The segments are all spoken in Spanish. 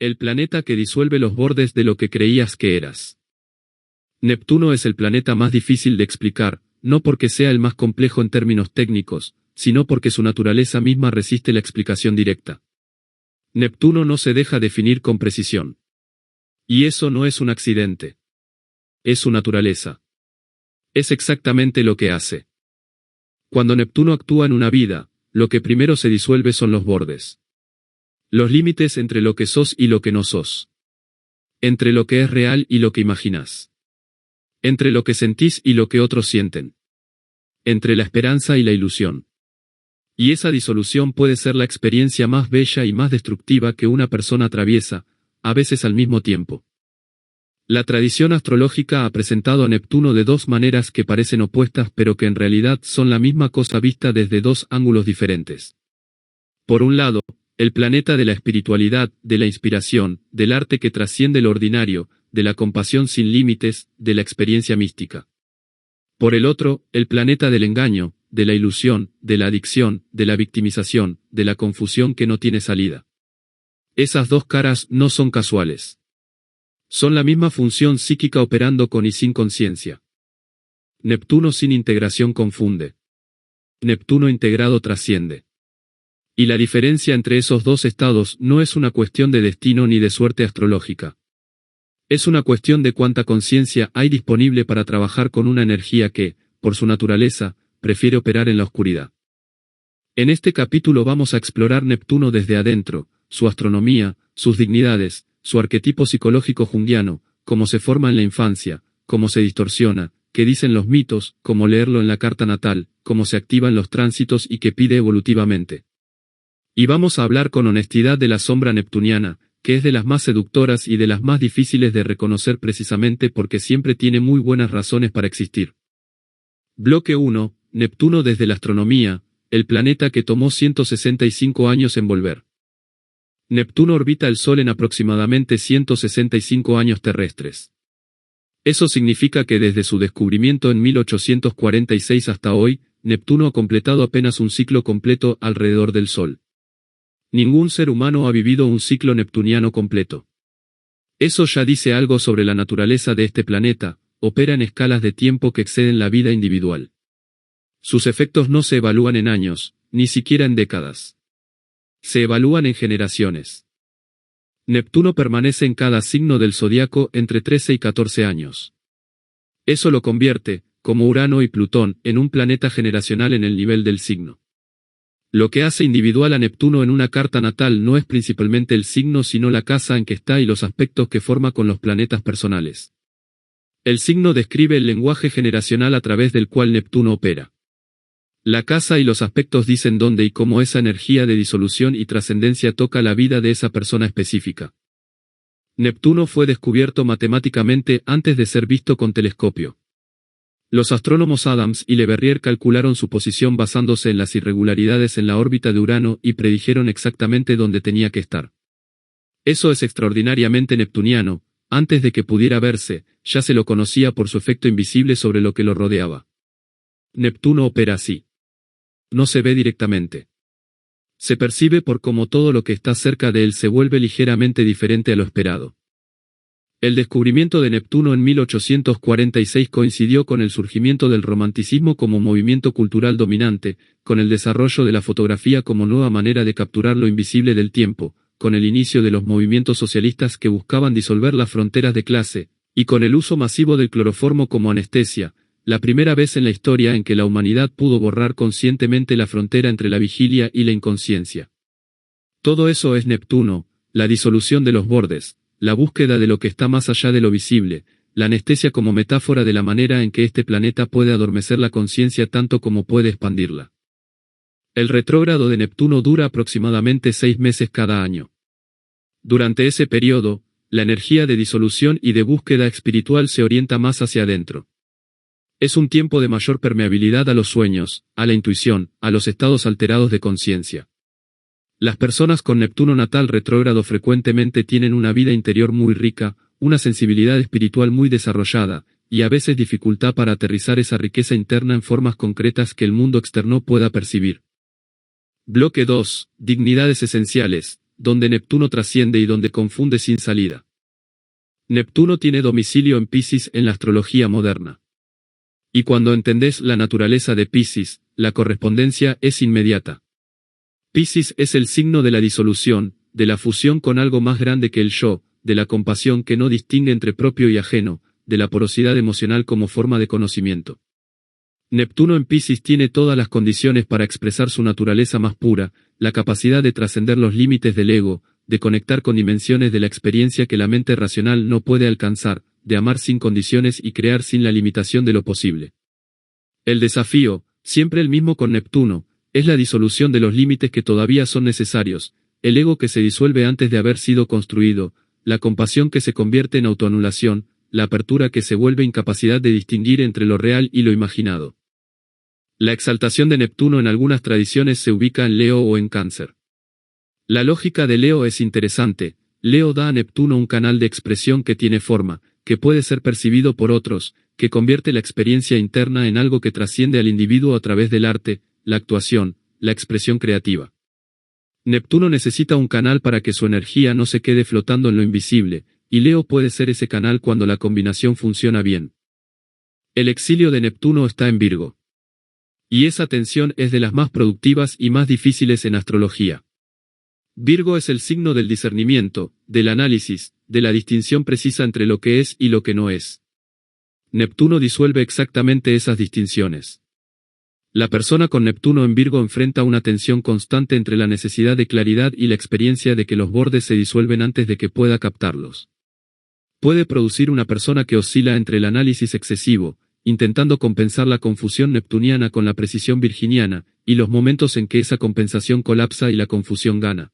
El planeta que disuelve los bordes de lo que creías que eras. Neptuno es el planeta más difícil de explicar, no porque sea el más complejo en términos técnicos, sino porque su naturaleza misma resiste la explicación directa. Neptuno no se deja definir con precisión. Y eso no es un accidente. Es su naturaleza. Es exactamente lo que hace. Cuando Neptuno actúa en una vida, lo que primero se disuelve son los bordes. Los límites entre lo que sos y lo que no sos. Entre lo que es real y lo que imaginas. Entre lo que sentís y lo que otros sienten. Entre la esperanza y la ilusión. Y esa disolución puede ser la experiencia más bella y más destructiva que una persona atraviesa, a veces al mismo tiempo. La tradición astrológica ha presentado a Neptuno de dos maneras que parecen opuestas pero que en realidad son la misma cosa vista desde dos ángulos diferentes. Por un lado, el planeta de la espiritualidad, de la inspiración, del arte que trasciende lo ordinario, de la compasión sin límites, de la experiencia mística. Por el otro, el planeta del engaño, de la ilusión, de la adicción, de la victimización, de la confusión que no tiene salida. Esas dos caras no son casuales. Son la misma función psíquica operando con y sin conciencia. Neptuno sin integración confunde. Neptuno integrado trasciende. Y la diferencia entre esos dos estados no es una cuestión de destino ni de suerte astrológica. Es una cuestión de cuánta conciencia hay disponible para trabajar con una energía que, por su naturaleza, prefiere operar en la oscuridad. En este capítulo vamos a explorar Neptuno desde adentro, su astronomía, sus dignidades, su arquetipo psicológico junguiano, cómo se forma en la infancia, cómo se distorsiona, qué dicen los mitos, cómo leerlo en la carta natal, cómo se activa en los tránsitos y qué pide evolutivamente. Y vamos a hablar con honestidad de la sombra neptuniana, que es de las más seductoras y de las más difíciles de reconocer precisamente porque siempre tiene muy buenas razones para existir. Bloque 1, Neptuno desde la astronomía, el planeta que tomó 165 años en volver. Neptuno orbita el Sol en aproximadamente 165 años terrestres. Eso significa que desde su descubrimiento en 1846 hasta hoy, Neptuno ha completado apenas un ciclo completo alrededor del Sol. Ningún ser humano ha vivido un ciclo neptuniano completo. Eso ya dice algo sobre la naturaleza de este planeta, opera en escalas de tiempo que exceden la vida individual. Sus efectos no se evalúan en años, ni siquiera en décadas. Se evalúan en generaciones. Neptuno permanece en cada signo del zodiaco entre 13 y 14 años. Eso lo convierte, como Urano y Plutón, en un planeta generacional en el nivel del signo. Lo que hace individual a Neptuno en una carta natal no es principalmente el signo sino la casa en que está y los aspectos que forma con los planetas personales. El signo describe el lenguaje generacional a través del cual Neptuno opera. La casa y los aspectos dicen dónde y cómo esa energía de disolución y trascendencia toca la vida de esa persona específica. Neptuno fue descubierto matemáticamente antes de ser visto con telescopio. Los astrónomos Adams y Le Verrier calcularon su posición basándose en las irregularidades en la órbita de Urano y predijeron exactamente dónde tenía que estar. Eso es extraordinariamente neptuniano, antes de que pudiera verse, ya se lo conocía por su efecto invisible sobre lo que lo rodeaba. Neptuno opera así. No se ve directamente. Se percibe por cómo todo lo que está cerca de él se vuelve ligeramente diferente a lo esperado. El descubrimiento de Neptuno en 1846 coincidió con el surgimiento del romanticismo como movimiento cultural dominante, con el desarrollo de la fotografía como nueva manera de capturar lo invisible del tiempo, con el inicio de los movimientos socialistas que buscaban disolver las fronteras de clase, y con el uso masivo del cloroformo como anestesia, la primera vez en la historia en que la humanidad pudo borrar conscientemente la frontera entre la vigilia y la inconsciencia. Todo eso es Neptuno, la disolución de los bordes, la búsqueda de lo que está más allá de lo visible, la anestesia como metáfora de la manera en que este planeta puede adormecer la conciencia tanto como puede expandirla. El retrógrado de Neptuno dura aproximadamente 6 meses cada año. Durante ese periodo, la energía de disolución y de búsqueda espiritual se orienta más hacia adentro. Es un tiempo de mayor permeabilidad a los sueños, a la intuición, a los estados alterados de conciencia. Las personas con Neptuno natal retrógrado frecuentemente tienen una vida interior muy rica, una sensibilidad espiritual muy desarrollada, y a veces dificultad para aterrizar esa riqueza interna en formas concretas que el mundo externo pueda percibir. Bloque 2. Dignidades esenciales. donde Neptuno trasciende y donde confunde sin salida. Neptuno tiene domicilio en Piscis en la astrología moderna. Y cuando entendés la naturaleza de Piscis, la correspondencia es inmediata. Piscis es el signo de la disolución, de la fusión con algo más grande que el yo, de la compasión que no distingue entre propio y ajeno, de la porosidad emocional como forma de conocimiento. Neptuno en Piscis tiene todas las condiciones para expresar su naturaleza más pura, la capacidad de trascender los límites del ego, de conectar con dimensiones de la experiencia que la mente racional no puede alcanzar, de amar sin condiciones y crear sin la limitación de lo posible. El desafío, siempre el mismo con Neptuno, es la disolución de los límites que todavía son necesarios, el ego que se disuelve antes de haber sido construido, la compasión que se convierte en autoanulación, la apertura que se vuelve incapacidad de distinguir entre lo real y lo imaginado. La exaltación de Neptuno en algunas tradiciones se ubica en Leo o en Cáncer. La lógica de Leo es interesante. Leo da a Neptuno un canal de expresión que tiene forma, que puede ser percibido por otros, que convierte la experiencia interna en algo que trasciende al individuo a través del arte, la actuación, la expresión creativa. Neptuno necesita un canal para que su energía no se quede flotando en lo invisible, y Leo puede ser ese canal cuando la combinación funciona bien. El exilio de Neptuno está en Virgo. Y esa tensión es de las más productivas y más difíciles en astrología. Virgo es el signo del discernimiento, del análisis, de la distinción precisa entre lo que es y lo que no es. Neptuno disuelve exactamente esas distinciones. La persona con Neptuno en Virgo enfrenta una tensión constante entre la necesidad de claridad y la experiencia de que los bordes se disuelven antes de que pueda captarlos. Puede producir una persona que oscila entre el análisis excesivo, intentando compensar la confusión neptuniana con la precisión virginiana, y los momentos en que esa compensación colapsa y la confusión gana.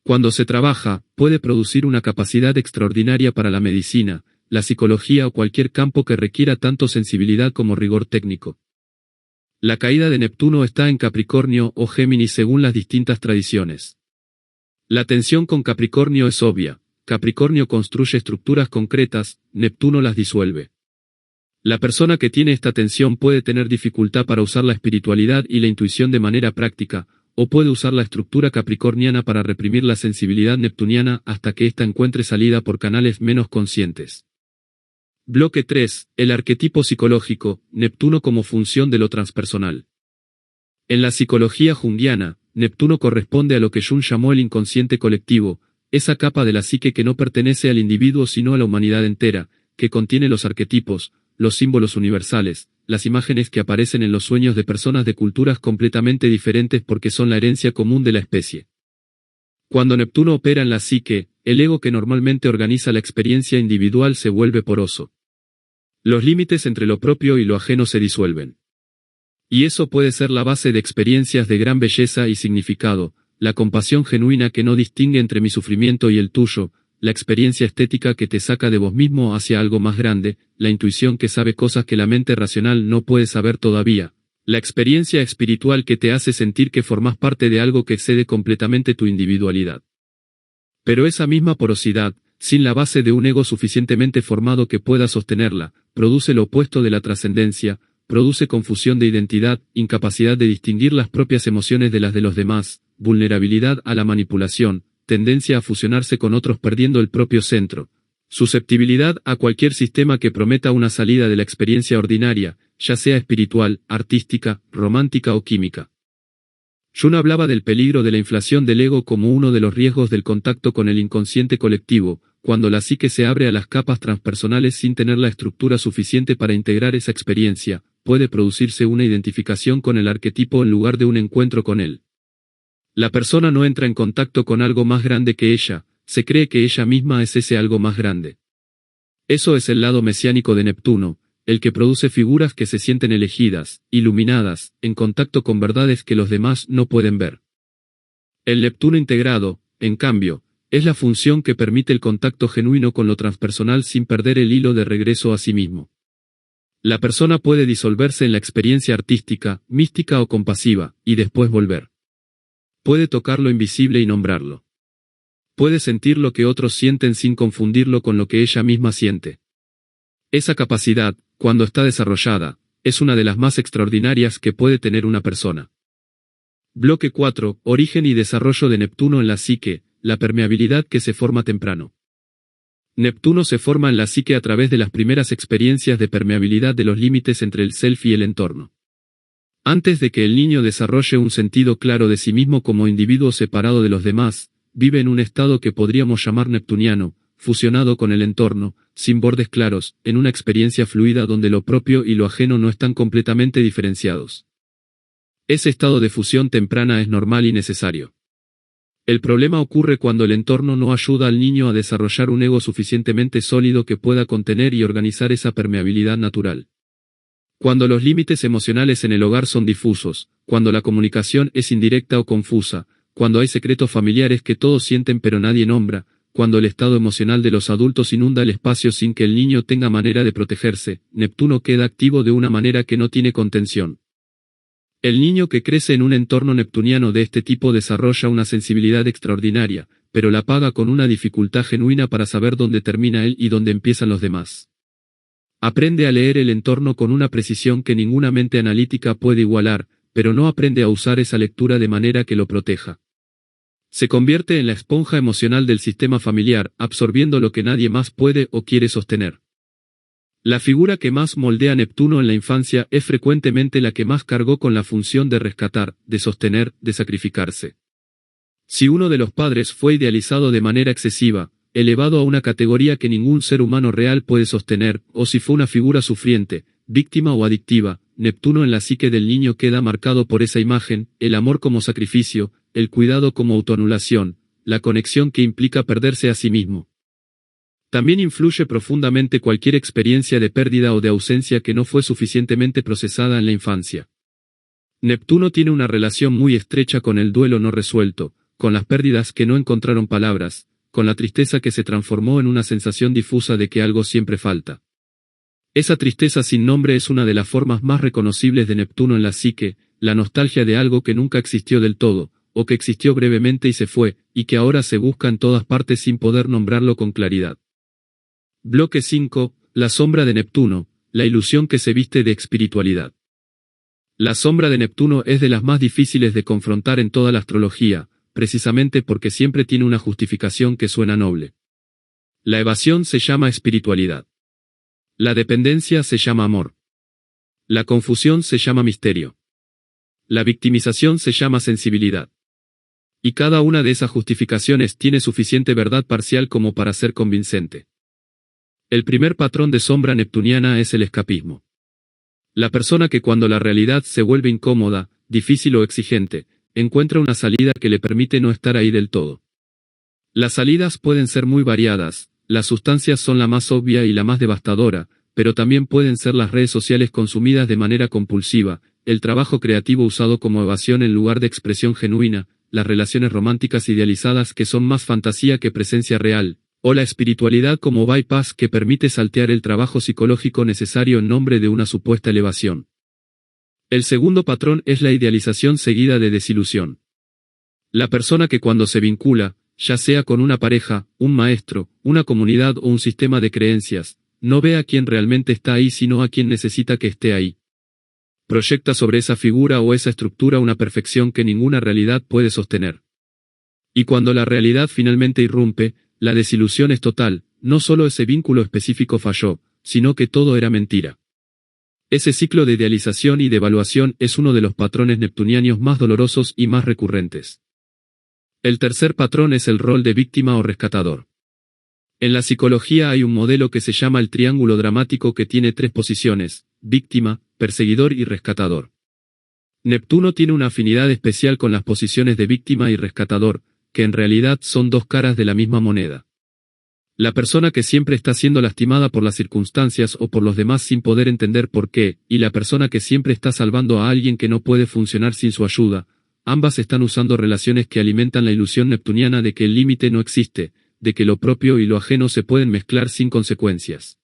Cuando se trabaja, puede producir una capacidad extraordinaria para la medicina, la psicología o cualquier campo que requiera tanto sensibilidad como rigor técnico. La caída de Neptuno está en Capricornio o Géminis según las distintas tradiciones. La tensión con Capricornio es obvia. Capricornio construye estructuras concretas, Neptuno las disuelve. La persona que tiene esta tensión puede tener dificultad para usar la espiritualidad y la intuición de manera práctica, o puede usar la estructura capricorniana para reprimir la sensibilidad neptuniana hasta que ésta encuentre salida por canales menos conscientes. Bloque 3. El arquetipo psicológico, Neptuno como función de lo transpersonal. En la psicología junguiana, Neptuno corresponde a lo que Jung llamó el inconsciente colectivo, esa capa de la psique que no pertenece al individuo sino a la humanidad entera, que contiene los arquetipos, los símbolos universales, las imágenes que aparecen en los sueños de personas de culturas completamente diferentes porque son la herencia común de la especie. Cuando Neptuno opera en la psique, el ego que normalmente organiza la experiencia individual se vuelve poroso. Los límites entre lo propio y lo ajeno se disuelven. Y eso puede ser la base de experiencias de gran belleza y significado, la compasión genuina que no distingue entre mi sufrimiento y el tuyo, la experiencia estética que te saca de vos mismo hacia algo más grande, la intuición que sabe cosas que la mente racional no puede saber todavía, la experiencia espiritual que te hace sentir que formás parte de algo que excede completamente tu individualidad. Pero esa misma porosidad, sin la base de un ego suficientemente formado que pueda sostenerla, produce lo opuesto de la trascendencia, produce confusión de identidad, incapacidad de distinguir las propias emociones de las de los demás, vulnerabilidad a la manipulación, tendencia a fusionarse con otros perdiendo el propio centro, susceptibilidad a cualquier sistema que prometa una salida de la experiencia ordinaria, ya sea espiritual, artística, romántica o química. Jung hablaba del peligro de la inflación del ego como uno de los riesgos del contacto con el inconsciente colectivo, cuando la psique se abre a las capas transpersonales sin tener la estructura suficiente para integrar esa experiencia, puede producirse una identificación con el arquetipo en lugar de un encuentro con él. La persona no entra en contacto con algo más grande que ella, se cree que ella misma es ese algo más grande. Eso es el lado mesiánico de Neptuno, el que produce figuras que se sienten elegidas, iluminadas, en contacto con verdades que los demás no pueden ver. El Neptuno integrado, en cambio, es la función que permite el contacto genuino con lo transpersonal sin perder el hilo de regreso a sí mismo. La persona puede disolverse en la experiencia artística, mística o compasiva, y después volver. Puede tocar lo invisible y nombrarlo. Puede sentir lo que otros sienten sin confundirlo con lo que ella misma siente. Esa capacidad, cuando está desarrollada, es una de las más extraordinarias que puede tener una persona. Bloque 4. Origen y desarrollo de Neptuno en la psique. la permeabilidad que se forma temprano. Neptuno se forma en la psique a través de las primeras experiencias de permeabilidad de los límites entre el self y el entorno. Antes de que el niño desarrolle un sentido claro de sí mismo como individuo separado de los demás, vive en un estado que podríamos llamar neptuniano, fusionado con el entorno, sin bordes claros, en una experiencia fluida donde lo propio y lo ajeno no están completamente diferenciados. Ese estado de fusión temprana es normal y necesario. El problema ocurre cuando el entorno no ayuda al niño a desarrollar un ego suficientemente sólido que pueda contener y organizar esa permeabilidad natural. Cuando los límites emocionales en el hogar son difusos, cuando la comunicación es indirecta o confusa, cuando hay secretos familiares que todos sienten pero nadie nombra, cuando el estado emocional de los adultos inunda el espacio sin que el niño tenga manera de protegerse, Neptuno queda activo de una manera que no tiene contención. El niño que crece en un entorno neptuniano de este tipo desarrolla una sensibilidad extraordinaria, pero la paga con una dificultad genuina para saber dónde termina él y dónde empiezan los demás. Aprende a leer el entorno con una precisión que ninguna mente analítica puede igualar, pero no aprende a usar esa lectura de manera que lo proteja. Se convierte en la esponja emocional del sistema familiar, absorbiendo lo que nadie más puede o quiere sostener. La figura que más moldea a Neptuno en la infancia es frecuentemente la que más cargó con la función de rescatar, de sostener, de sacrificarse. Si uno de los padres fue idealizado de manera excesiva, elevado a una categoría que ningún ser humano real puede sostener, o si fue una figura sufriente, víctima o adictiva, Neptuno en la psique del niño queda marcado por esa imagen, el amor como sacrificio, el cuidado como autoanulación, la conexión que implica perderse a sí mismo. También influye profundamente cualquier experiencia de pérdida o de ausencia que no fue suficientemente procesada en la infancia. Neptuno tiene una relación muy estrecha con el duelo no resuelto, con las pérdidas que no encontraron palabras, con la tristeza que se transformó en una sensación difusa de que algo siempre falta. Esa tristeza sin nombre es una de las formas más reconocibles de Neptuno en la psique, la nostalgia de algo que nunca existió del todo, o que existió brevemente y se fue, y que ahora se busca en todas partes sin poder nombrarlo con claridad. Bloque 5. La sombra de Neptuno, la ilusión que se viste de espiritualidad. La sombra de Neptuno es de las más difíciles de confrontar en toda la astrología, precisamente porque siempre tiene una justificación que suena noble. La evasión se llama espiritualidad. La dependencia se llama amor. La confusión se llama misterio. La victimización se llama sensibilidad. Y cada una de esas justificaciones tiene suficiente verdad parcial como para ser convincente. El primer patrón de sombra neptuniana es el escapismo. La persona que cuando la realidad se vuelve incómoda, difícil o exigente, encuentra una salida que le permite no estar ahí del todo. Las salidas pueden ser muy variadas, las sustancias son la más obvia y la más devastadora, pero también pueden ser las redes sociales consumidas de manera compulsiva, el trabajo creativo usado como evasión en lugar de expresión genuina, las relaciones románticas idealizadas que son más fantasía que presencia real, o la espiritualidad como bypass que permite saltear el trabajo psicológico necesario en nombre de una supuesta elevación. El segundo patrón es la idealización seguida de desilusión. La persona que cuando se vincula, ya sea con una pareja, un maestro, una comunidad o un sistema de creencias, no ve a quien realmente está ahí sino a quien necesita que esté ahí. Proyecta sobre esa figura o esa estructura una perfección que ninguna realidad puede sostener. Y cuando la realidad finalmente irrumpe, la desilusión es total, no solo ese vínculo específico falló, sino que todo era mentira. Ese ciclo de idealización y de evaluación es uno de los patrones neptunianos más dolorosos y más recurrentes. El tercer patrón es el rol de víctima o rescatador. En la psicología hay un modelo que se llama el triángulo dramático que tiene tres posiciones: víctima, perseguidor y rescatador. Neptuno tiene una afinidad especial con las posiciones de víctima y rescatador, que en realidad son dos caras de la misma moneda. La persona que siempre está siendo lastimada por las circunstancias o por los demás sin poder entender por qué, y la persona que siempre está salvando a alguien que no puede funcionar sin su ayuda, ambas están usando relaciones que alimentan la ilusión neptuniana de que el límite no existe, de que lo propio y lo ajeno se pueden mezclar sin consecuencias.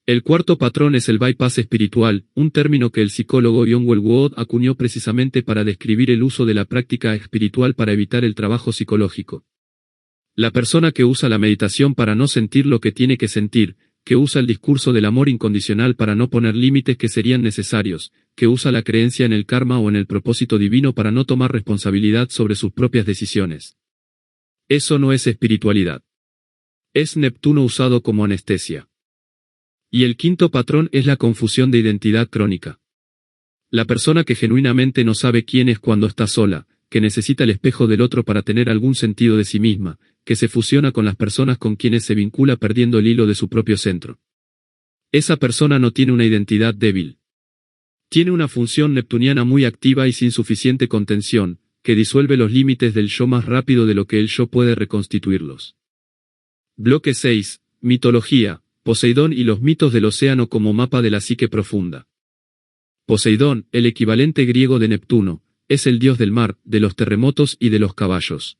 El cuarto patrón es el bypass espiritual, un término que el psicólogo John Welwood acuñó precisamente para describir el uso de la práctica espiritual para evitar el trabajo psicológico. La persona que usa la meditación para no sentir lo que tiene que sentir, que usa el discurso del amor incondicional para no poner límites que serían necesarios, que usa la creencia en el karma o en el propósito divino para no tomar responsabilidad sobre sus propias decisiones. Eso no es espiritualidad. Es Neptuno usado como anestesia. Y el quinto patrón es la confusión de identidad crónica. La persona que genuinamente no sabe quién es cuando está sola, que necesita el espejo del otro para tener algún sentido de sí misma, que se fusiona con las personas con quienes se vincula perdiendo el hilo de su propio centro. Esa persona no tiene una identidad débil. Tiene una función neptuniana muy activa y sin suficiente contención, que disuelve los límites del yo más rápido de lo que el yo puede reconstituirlos. Bloque 6. Mitología, Poseidón y los mitos del océano como mapa de la psique profunda. Poseidón, el equivalente griego de Neptuno, es el dios del mar, de los terremotos y de los caballos.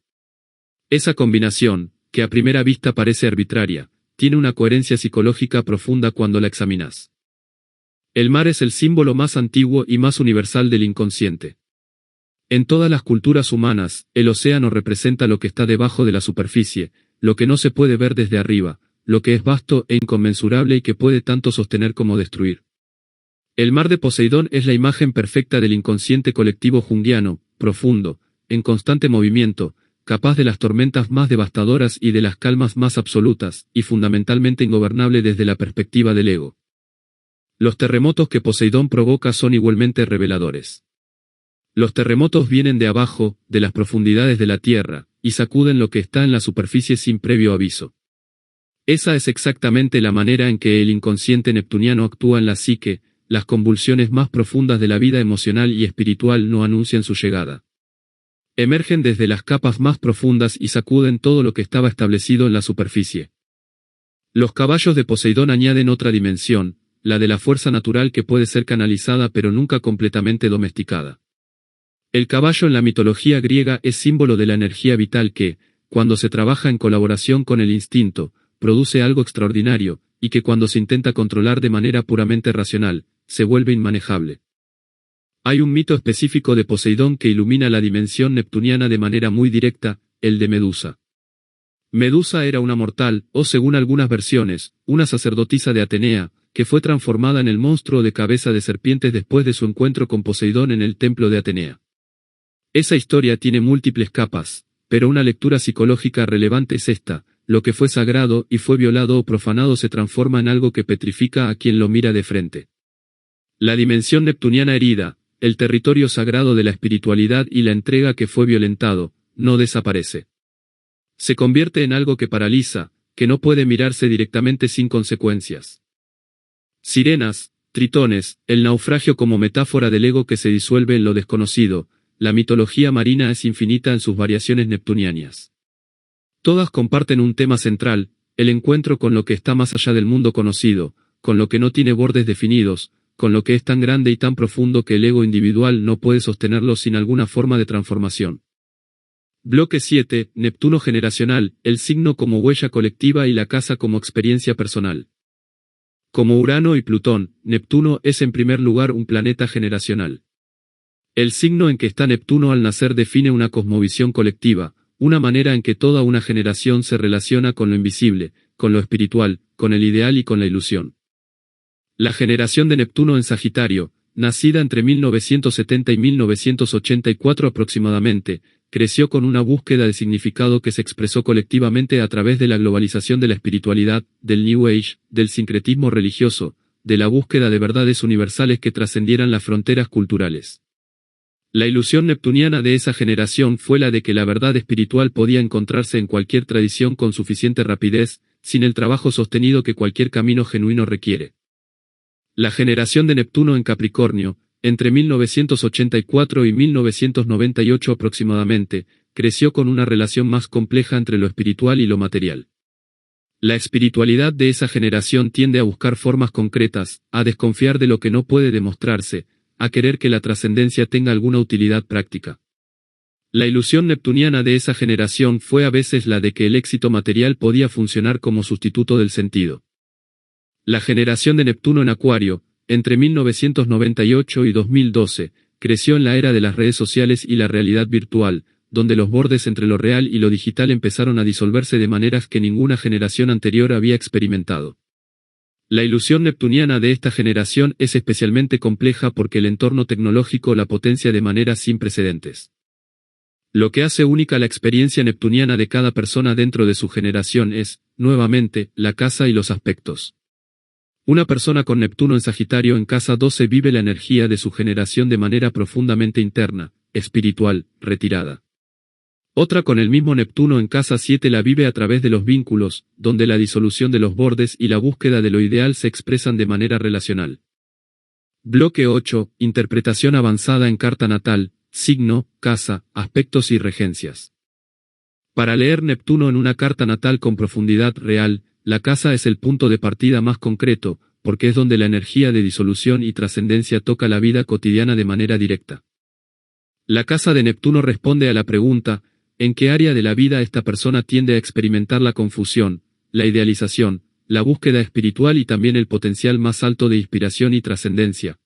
Esa combinación, que a primera vista parece arbitraria, tiene una coherencia psicológica profunda cuando la examinas. El mar es el símbolo más antiguo y más universal del inconsciente. En todas las culturas humanas, el océano representa lo que está debajo de la superficie, lo que no se puede ver desde arriba, lo que es vasto e inconmensurable y que puede tanto sostener como destruir. El mar de Poseidón es la imagen perfecta del inconsciente colectivo junguiano, profundo, en constante movimiento, capaz de las tormentas más devastadoras y de las calmas más absolutas, y fundamentalmente ingobernable desde la perspectiva del ego. Los terremotos que Poseidón provoca son igualmente reveladores. Los terremotos vienen de abajo, de las profundidades de la tierra, y sacuden lo que está en la superficie sin previo aviso. Esa es exactamente la manera en que el inconsciente neptuniano actúa en la psique. Las convulsiones más profundas de la vida emocional y espiritual no anuncian su llegada. Emergen desde las capas más profundas y sacuden todo lo que estaba establecido en la superficie. Los caballos de Poseidón añaden otra dimensión, la de la fuerza natural que puede ser canalizada pero nunca completamente domesticada. El caballo en la mitología griega es símbolo de la energía vital que, cuando se trabaja en colaboración con el instinto, produce algo extraordinario, y que cuando se intenta controlar de manera puramente racional, se vuelve inmanejable. Hay un mito específico de Poseidón que ilumina la dimensión neptuniana de manera muy directa, el de Medusa. Medusa era una mortal, o según algunas versiones, una sacerdotisa de Atenea, que fue transformada en el monstruo de cabeza de serpientes después de su encuentro con Poseidón en el templo de Atenea. Esa historia tiene múltiples capas, pero una lectura psicológica relevante es esta: lo que fue sagrado y fue violado o profanado se transforma en algo que petrifica a quien lo mira de frente. La dimensión neptuniana herida, el territorio sagrado de la espiritualidad y la entrega que fue violentado, no desaparece. Se convierte en algo que paraliza, que no puede mirarse directamente sin consecuencias. Sirenas, tritones, el naufragio como metáfora del ego que se disuelve en lo desconocido, la mitología marina es infinita en sus variaciones neptunianas. Todas comparten un tema central, el encuentro con lo que está más allá del mundo conocido, con lo que no tiene bordes definidos, con lo que es tan grande y tan profundo que el ego individual no puede sostenerlo sin alguna forma de transformación. Bloque 7. Neptuno generacional, el signo como huella colectiva y la casa como experiencia personal. Como Urano y Plutón, Neptuno es en primer lugar un planeta generacional. El signo en que está Neptuno al nacer define una cosmovisión colectiva, una manera en que toda una generación se relaciona con lo invisible, con lo espiritual, con el ideal y con la ilusión. La generación de Neptuno en Sagitario, nacida entre 1970 y 1984 aproximadamente, creció con una búsqueda de significado que se expresó colectivamente a través de la globalización de la espiritualidad, del New Age, del sincretismo religioso, de la búsqueda de verdades universales que trascendieran las fronteras culturales. La ilusión neptuniana de esa generación fue la de que la verdad espiritual podía encontrarse en cualquier tradición con suficiente rapidez, sin el trabajo sostenido que cualquier camino genuino requiere. La generación de Neptuno en Capricornio, entre 1984 y 1998 aproximadamente, creció con una relación más compleja entre lo espiritual y lo material. La espiritualidad de esa generación tiende a buscar formas concretas, a desconfiar de lo que no puede demostrarse, a querer que la trascendencia tenga alguna utilidad práctica. La ilusión neptuniana de esa generación fue a veces la de que el éxito material podía funcionar como sustituto del sentido. La generación de Neptuno en Acuario, entre 1998 y 2012, creció en la era de las redes sociales y la realidad virtual, donde los bordes entre lo real y lo digital empezaron a disolverse de maneras que ninguna generación anterior había experimentado. La ilusión neptuniana de esta generación es especialmente compleja porque el entorno tecnológico la potencia de maneras sin precedentes. Lo que hace única la experiencia neptuniana de cada persona dentro de su generación es, nuevamente, la casa y los aspectos. Una persona con Neptuno en Sagitario en casa 12 vive la energía de su generación de manera profundamente interna, espiritual, retirada. Otra con el mismo Neptuno en casa 7 la vive a través de los vínculos, donde la disolución de los bordes y la búsqueda de lo ideal se expresan de manera relacional. Bloque 8. Interpretación avanzada en carta natal, signo, casa, aspectos y regencias. Para leer Neptuno en una carta natal con profundidad real, la casa es el punto de partida más concreto, porque es donde la energía de disolución y trascendencia toca la vida cotidiana de manera directa. La casa de Neptuno responde a la pregunta, ¿en qué área de la vida esta persona tiende a experimentar la confusión, la idealización, la búsqueda espiritual y también el potencial más alto de inspiración y trascendencia?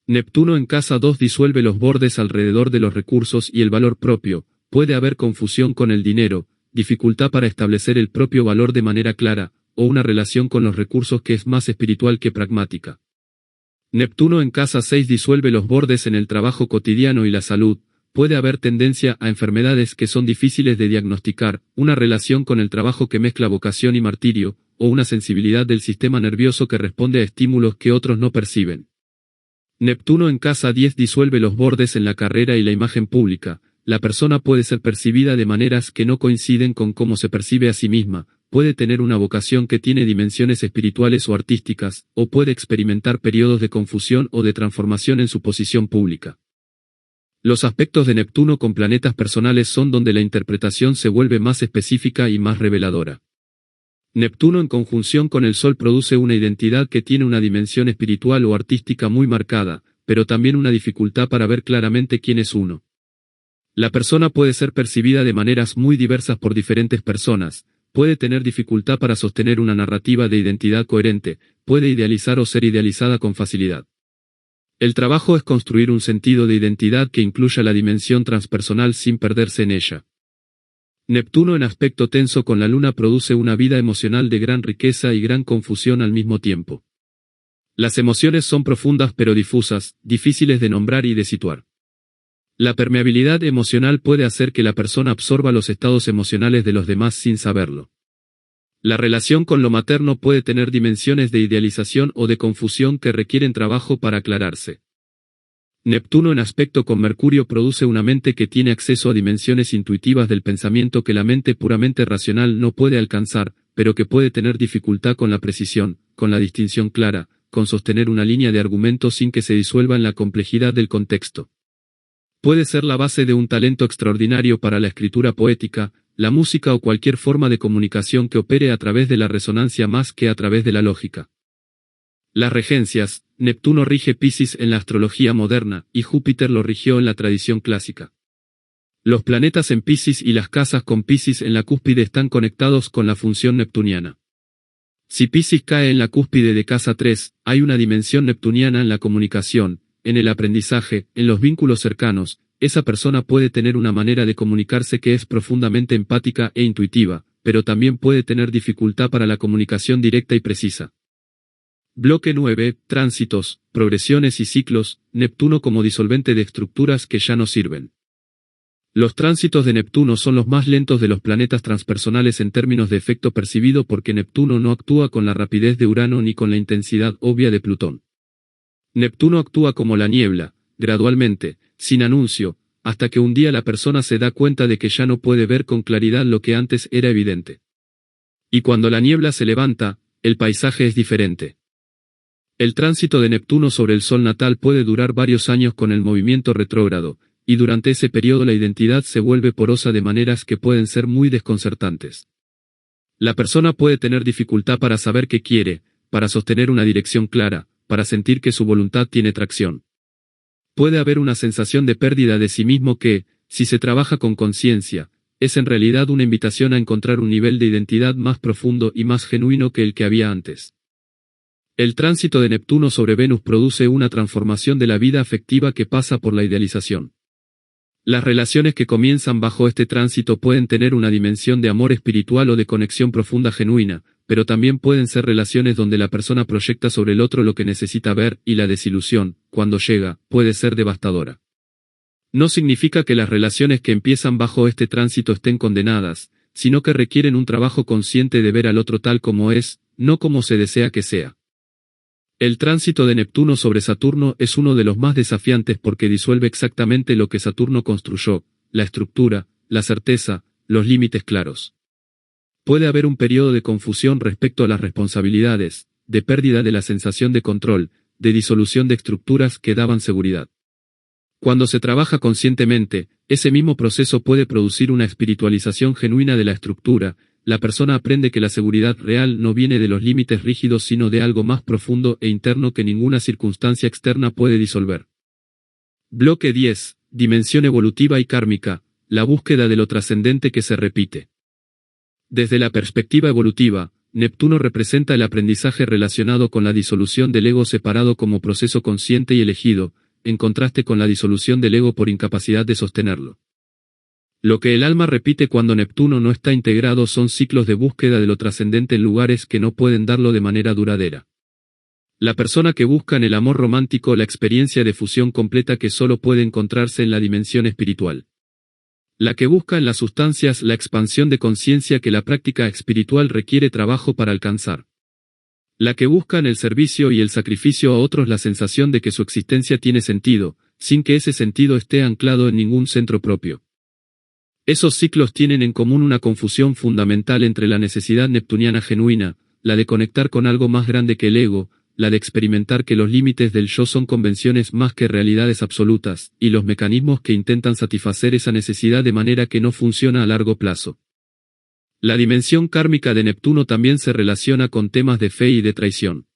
Neptuno en casa 2 disuelve los bordes alrededor de los recursos y el valor propio, puede haber confusión con el dinero, dificultad para establecer el propio valor de manera clara, o una relación con los recursos que es más espiritual que pragmática. Neptuno en casa 6 disuelve los bordes en el trabajo cotidiano y la salud, puede haber tendencia a enfermedades que son difíciles de diagnosticar, una relación con el trabajo que mezcla vocación y martirio, o una sensibilidad del sistema nervioso que responde a estímulos que otros no perciben. Neptuno en casa 10 disuelve los bordes en la carrera y la imagen pública, la persona puede ser percibida de maneras que no coinciden con cómo se percibe a sí misma, puede tener una vocación que tiene dimensiones espirituales o artísticas, o puede experimentar periodos de confusión o de transformación en su posición pública. Los aspectos de Neptuno con planetas personales son donde la interpretación se vuelve más específica y más reveladora. Neptuno en conjunción con el Sol produce una identidad que tiene una dimensión espiritual o artística muy marcada, pero también una dificultad para ver claramente quién es uno. La persona puede ser percibida de maneras muy diversas por diferentes personas, puede tener dificultad para sostener una narrativa de identidad coherente, puede idealizar o ser idealizada con facilidad. El trabajo es construir un sentido de identidad que incluya la dimensión transpersonal sin perderse en ella. Neptuno en aspecto tenso con la Luna produce una vida emocional de gran riqueza y gran confusión al mismo tiempo. Las emociones son profundas pero difusas, difíciles de nombrar y de situar. La permeabilidad emocional puede hacer que la persona absorba los estados emocionales de los demás sin saberlo. La relación con lo materno puede tener dimensiones de idealización o de confusión que requieren trabajo para aclararse. Neptuno en aspecto con Mercurio produce una mente que tiene acceso a dimensiones intuitivas del pensamiento que la mente puramente racional no puede alcanzar, pero que puede tener dificultad con la precisión, con la distinción clara, con sostener una línea de argumento sin que se disuelva en la complejidad del contexto. Puede ser la base de un talento extraordinario para la escritura poética, la música o cualquier forma de comunicación que opere a través de la resonancia más que a través de la lógica. Las regencias. Neptuno rige Piscis en la astrología moderna, y Júpiter lo rigió en la tradición clásica. Los planetas en Piscis y las casas con Piscis en la cúspide están conectados con la función neptuniana. Si Piscis cae en la cúspide de casa 3, hay una dimensión neptuniana en la comunicación, en el aprendizaje, en los vínculos cercanos. Esa persona puede tener una manera de comunicarse que es profundamente empática e intuitiva, pero también puede tener dificultad para la comunicación directa y precisa. Bloque 9. Tránsitos, progresiones y ciclos. Neptuno como disolvente de estructuras que ya no sirven. Los tránsitos de Neptuno son los más lentos de los planetas transpersonales en términos de efecto percibido porque Neptuno no actúa con la rapidez de Urano ni con la intensidad obvia de Plutón. Neptuno actúa como la niebla, gradualmente, sin anuncio, hasta que un día la persona se da cuenta de que ya no puede ver con claridad lo que antes era evidente. Y cuando la niebla se levanta, el paisaje es diferente. El tránsito de Neptuno sobre el Sol natal puede durar varios años con el movimiento retrógrado, y durante ese periodo la identidad se vuelve porosa de maneras que pueden ser muy desconcertantes. La persona puede tener dificultad para saber qué quiere, para sostener una dirección clara, para sentir que su voluntad tiene tracción. Puede haber una sensación de pérdida de sí mismo que, si se trabaja con conciencia, es en realidad una invitación a encontrar un nivel de identidad más profundo y más genuino que el que había antes. El tránsito de Neptuno sobre Venus produce una transformación de la vida afectiva que pasa por la idealización. Las relaciones que comienzan bajo este tránsito pueden tener una dimensión de amor espiritual o de conexión profunda genuina, pero también pueden ser relaciones donde la persona proyecta sobre el otro lo que necesita ver, y la desilusión, cuando llega, puede ser devastadora. No significa que las relaciones que empiezan bajo este tránsito estén condenadas, sino que requieren un trabajo consciente de ver al otro tal como es, no como se desea que sea. El tránsito de Neptuno sobre Saturno es uno de los más desafiantes porque disuelve exactamente lo que Saturno construyó, la estructura, la certeza, los límites claros. Puede haber un periodo de confusión respecto a las responsabilidades, de pérdida de la sensación de control, de disolución de estructuras que daban seguridad. Cuando se trabaja conscientemente, ese mismo proceso puede producir una espiritualización genuina de la estructura. La persona aprende que la seguridad real no viene de los límites rígidos sino de algo más profundo e interno que ninguna circunstancia externa puede disolver. Bloque 10. Dimensión evolutiva y kármica, la búsqueda de lo trascendente que se repite. Desde la perspectiva evolutiva, Neptuno representa el aprendizaje relacionado con la disolución del ego separado como proceso consciente y elegido, en contraste con la disolución del ego por incapacidad de sostenerlo. Lo que el alma repite cuando Neptuno no está integrado son ciclos de búsqueda de lo trascendente en lugares que no pueden darlo de manera duradera. La persona que busca en el amor romántico la experiencia de fusión completa que solo puede encontrarse en la dimensión espiritual. La que busca en las sustancias la expansión de conciencia que la práctica espiritual requiere trabajo para alcanzar. La que busca en el servicio y el sacrificio a otros la sensación de que su existencia tiene sentido, sin que ese sentido esté anclado en ningún centro propio. Esos ciclos tienen en común una confusión fundamental entre la necesidad neptuniana genuina, la de conectar con algo más grande que el ego, la de experimentar que los límites del yo son convenciones más que realidades absolutas, y los mecanismos que intentan satisfacer esa necesidad de manera que no funciona a largo plazo. La dimensión kármica de Neptuno también se relaciona con temas de fe y de traición.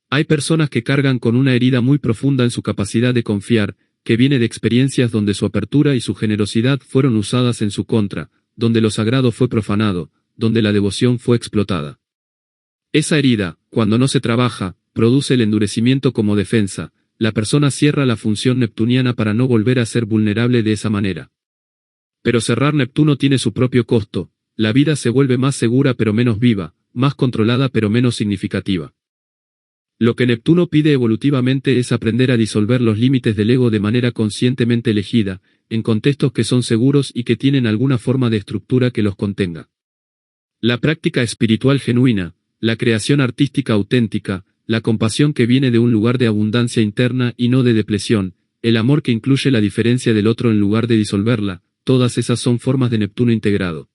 Hay personas que cargan con una herida muy profunda en su capacidad de confiar, que viene de experiencias donde su apertura y su generosidad fueron usadas en su contra, donde lo sagrado fue profanado, donde la devoción fue explotada. Esa herida, cuando no se trabaja, produce el endurecimiento como defensa. La persona cierra la función neptuniana para no volver a ser vulnerable de esa manera. Pero cerrar Neptuno tiene su propio costo. La vida se vuelve más segura pero menos viva, más controlada pero menos significativa. Lo que Neptuno pide evolutivamente es aprender a disolver los límites del ego de manera conscientemente elegida, en contextos que son seguros y que tienen alguna forma de estructura que los contenga. La práctica espiritual genuina, la creación artística auténtica, la compasión que viene de un lugar de abundancia interna y no de depresión, el amor que incluye la diferencia del otro en lugar de disolverla, todas esas son formas de Neptuno integrado.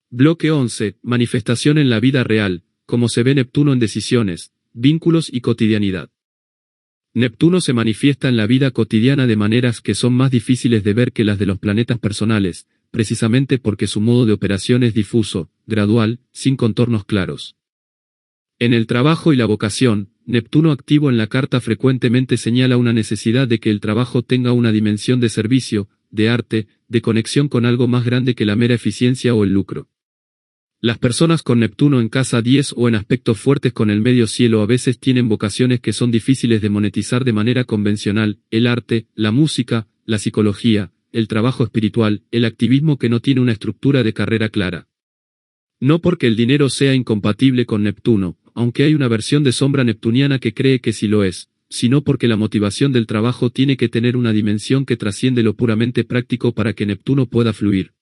Bloque 11. Manifestación en la vida real, como se ve Neptuno en decisiones, vínculos y cotidianidad. Neptuno se manifiesta en la vida cotidiana de maneras que son más difíciles de ver que las de los planetas personales, precisamente porque su modo de operación es difuso, gradual, sin contornos claros. En el trabajo y la vocación, Neptuno activo en la carta frecuentemente señala una necesidad de que el trabajo tenga una dimensión de servicio, de arte, de conexión con algo más grande que la mera eficiencia o el lucro. Las personas con Neptuno en casa 10 o en aspectos fuertes con el medio cielo a veces tienen vocaciones que son difíciles de monetizar de manera convencional, el arte, la música, la psicología, el trabajo espiritual, el activismo que no tiene una estructura de carrera clara. No porque el dinero sea incompatible con Neptuno, aunque hay una versión de sombra neptuniana que cree que sí lo es, sino porque la motivación del trabajo tiene que tener una dimensión que trasciende lo puramente práctico para que Neptuno pueda fluir.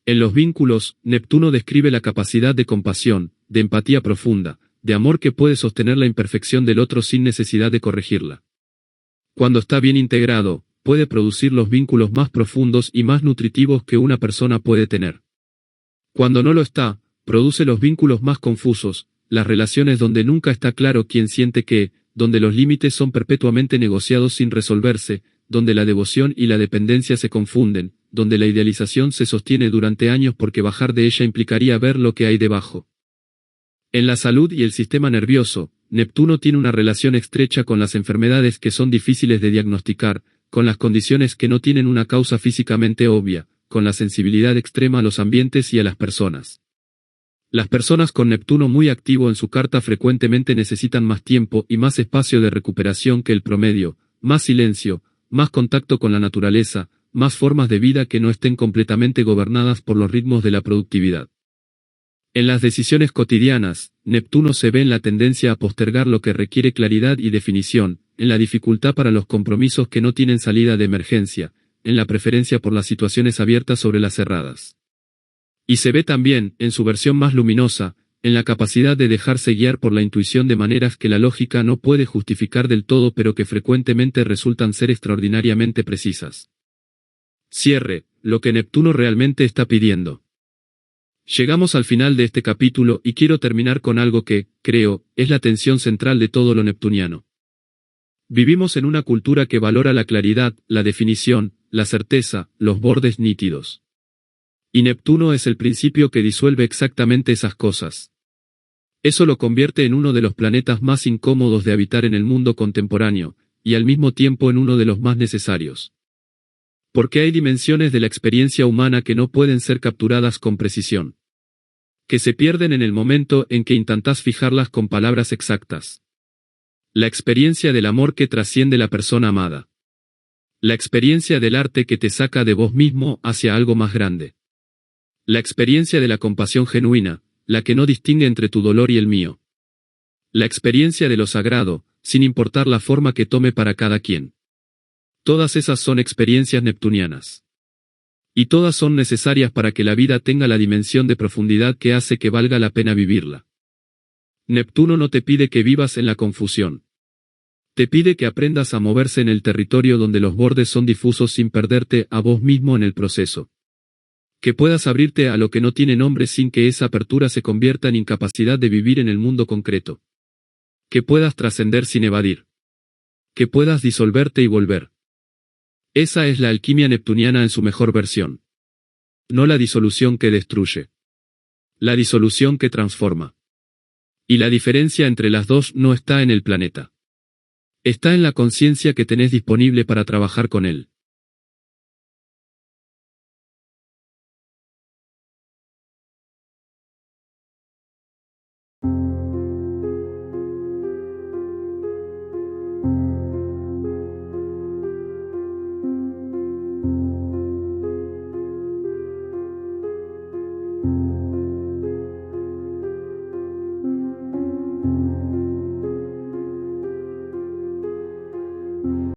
En los vínculos, Neptuno describe la capacidad de compasión, de empatía profunda, de amor que puede sostener la imperfección del otro sin necesidad de corregirla. Cuando está bien integrado, puede producir los vínculos más profundos y más nutritivos que una persona puede tener. Cuando no lo está, produce los vínculos más confusos, las relaciones donde nunca está claro quién siente qué, donde los límites son perpetuamente negociados sin resolverse, donde la devoción y la dependencia se confunden, donde la idealización se sostiene durante años porque bajar de ella implicaría ver lo que hay debajo. En la salud y el sistema nervioso, Neptuno tiene una relación estrecha con las enfermedades que son difíciles de diagnosticar, con las condiciones que no tienen una causa físicamente obvia, con la sensibilidad extrema a los ambientes y a las personas. Las personas con Neptuno muy activo en su carta frecuentemente necesitan más tiempo y más espacio de recuperación que el promedio, más silencio, más contacto con la naturaleza, más formas de vida que no estén completamente gobernadas por los ritmos de la productividad. En las decisiones cotidianas, Neptuno se ve en la tendencia a postergar lo que requiere claridad y definición, en la dificultad para los compromisos que no tienen salida de emergencia, en la preferencia por las situaciones abiertas sobre las cerradas. Y se ve también, en su versión más luminosa, en la capacidad de dejarse guiar por la intuición de maneras que la lógica no puede justificar del todo pero que frecuentemente resultan ser extraordinariamente precisas. Cierre, lo que Neptuno realmente está pidiendo. Llegamos al final de este capítulo y quiero terminar con algo que, creo, es la tensión central de todo lo neptuniano. Vivimos en una cultura que valora la claridad, la definición, la certeza, los bordes nítidos. Y Neptuno es el principio que disuelve exactamente esas cosas. Eso lo convierte en uno de los planetas más incómodos de habitar en el mundo contemporáneo, y al mismo tiempo en uno de los más necesarios. Porque hay dimensiones de la experiencia humana que no pueden ser capturadas con precisión. Que se pierden en el momento en que intentas fijarlas con palabras exactas. La experiencia del amor que trasciende la persona amada. La experiencia del arte que te saca de vos mismo hacia algo más grande. La experiencia de la compasión genuina, la que no distingue entre tu dolor y el mío. La experiencia de lo sagrado, sin importar la forma que tome para cada quien. Todas esas son experiencias neptunianas. Y todas son necesarias para que la vida tenga la dimensión de profundidad que hace que valga la pena vivirla. Neptuno no te pide que vivas en la confusión. Te pide que aprendas a moverse en el territorio donde los bordes son difusos sin perderte a vos mismo en el proceso. Que puedas abrirte a lo que no tiene nombre sin que esa apertura se convierta en incapacidad de vivir en el mundo concreto. Que puedas trascender sin evadir. Que puedas disolverte y volver. Esa es la alquimia neptuniana en su mejor versión. No la disolución que destruye. La disolución que transforma. Y la diferencia entre las dos no está en el planeta. Está en la conciencia que tenés disponible para trabajar con él.